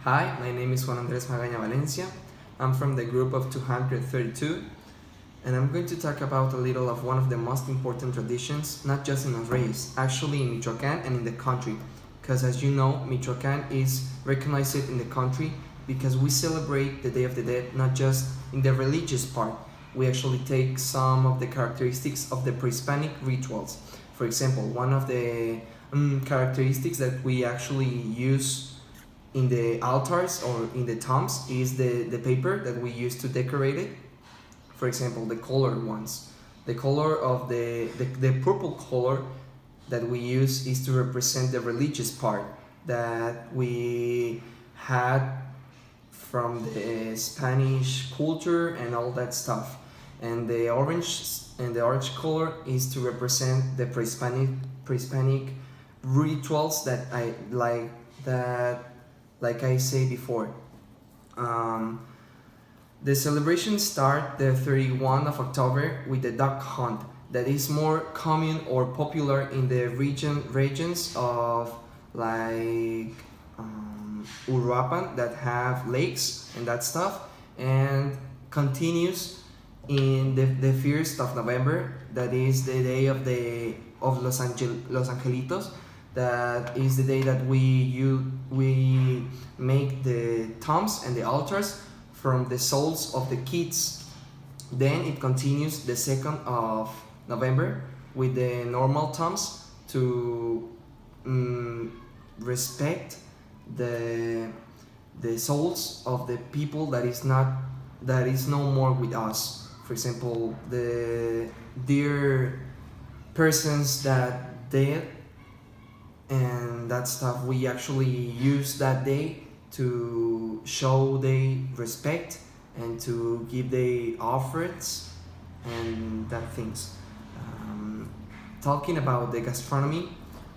Hi, my name is Juan Andres Magaña Valencia. I'm from the group of 232, and I'm going to talk about a little of one of the most important traditions, not just in Los Reyes, actually in Michoacán and in the country. Because as you know, Michoacán is recognized in the country because we celebrate the Day of the Dead not just in the religious part. We actually take some of the characteristics of the pre-Hispanic rituals. For example, one of the characteristics that we actually use in the altars or in the tombs is the paper that we use to decorate it. For example, the colored ones. The color of the purple color that we use is to represent the religious part that we had from the Spanish culture and all that stuff. And the orange color is to represent the pre-Hispanic rituals that I like I say before. The celebrations start the 31 of October with the duck hunt that is more common or popular in the regions of like Uruapan that have lakes and that stuff, and continues in the 1st of November, that is the day of Los Angelitos. That is the day that we make the tombs and the altars from the souls of the kids. Then it continues the 2nd of November with the normal tombs to respect the souls of the people that is no more with us. For example, the dear persons that dead and that stuff. We actually use that day to show the respect and to give the offerings and that things. Talking about the gastronomy,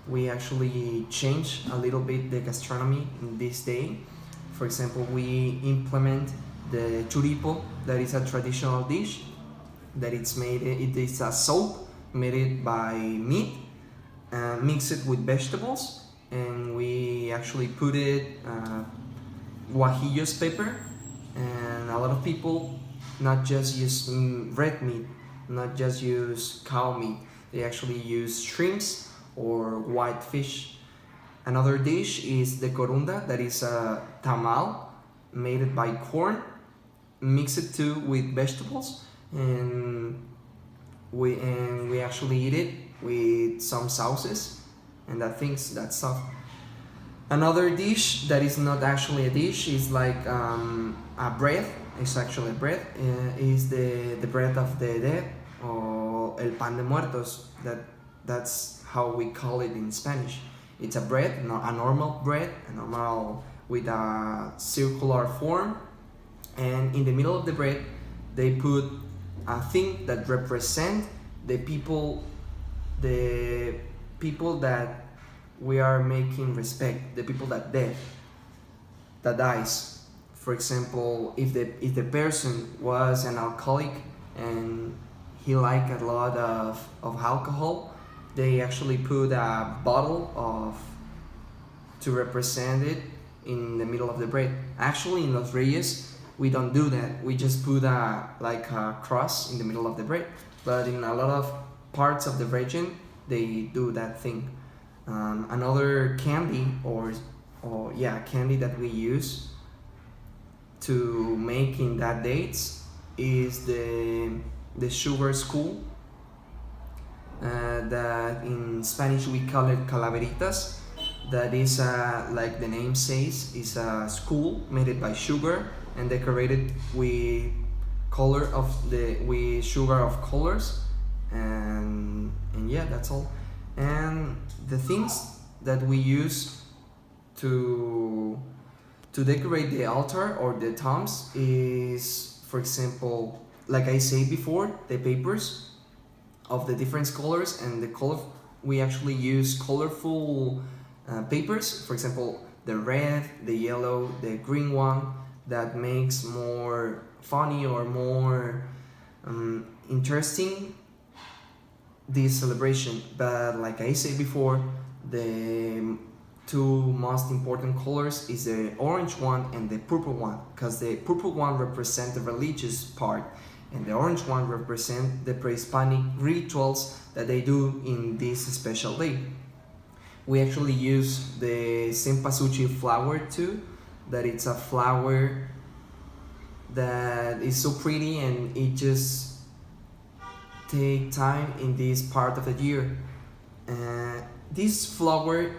we actually change a little bit the gastronomy in this day. For example, we implement the churipo, that is a traditional dish that it is a soup made by meat, mix it with vegetables, and we actually put it guajillos pepper. And a lot of people not just use red meat, not just use cow meat, they actually use shrimps or white fish. Another dish is the corunda, that is a tamal made by corn, mix it too with vegetables, and we actually eat it with some sauces and that stuff. Another dish that is not actually a dish is like a bread. It's actually a bread. Is the bread of the dead, or el pan de muertos. That's how we call it in Spanish. It's a bread, a normal bread, with a circular form, and in the middle of the bread they put a thing that represent the people that we are making respect, the people that dies. For example, if the person was an alcoholic and he liked a lot of alcohol, they actually put a bottle to represent it in the middle of the bread. Actually, in Los Reyes, we don't do that. We just put a cross in the middle of the bread. But in a lot of parts of the region, they do that thing. Another candy candy that we use to make in that dates is the sugar skull, that in Spanish we call it calaveritas. That is like the name says, is a skull made by sugar and decorated with sugar of colors, and yeah, that's all. And the things that we use to decorate the altar or the tombs is, for example, like I said before, the papers of the different colors, and the color. We actually use colorful papers. For example, the red, the yellow, the green one, that makes more funny or more interesting this celebration. But like I said before, the two most important colors is the orange one and the purple one, because the purple one represents the religious part and the orange one represents the pre-Hispanic rituals that they do in this special day. We actually use the cempasúchil flower too, that it's a flower that is so pretty and it just take time in this part of the year. This flower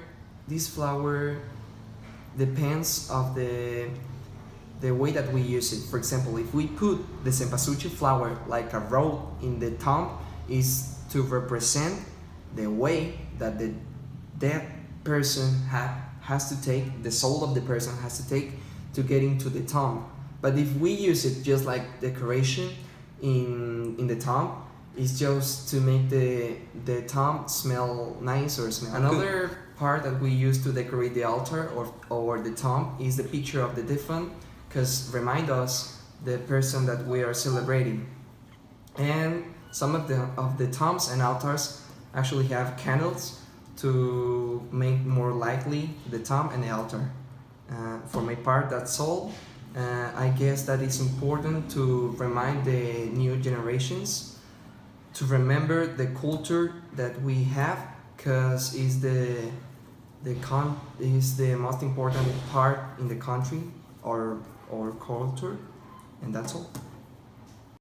depends of the way that we use it. For example, if we put the cempasúchil flower like a rope in the tomb, is to represent the way that the dead person has to take, the soul of the person has to take to get into the tomb. But if we use it just like decoration in the tomb, it's just to make the tomb smell nice or smell another good. Part that we use to decorate the altar or the tomb is the picture of the defunct, because remind us the person that we are celebrating. And some of the tombs and altars actually have candles to make more likely the tomb and the altar. For my part, that's all. I guess that it's important to remind the new generations to remember the culture that we have, because it's the most important part in the country or culture, and that's all.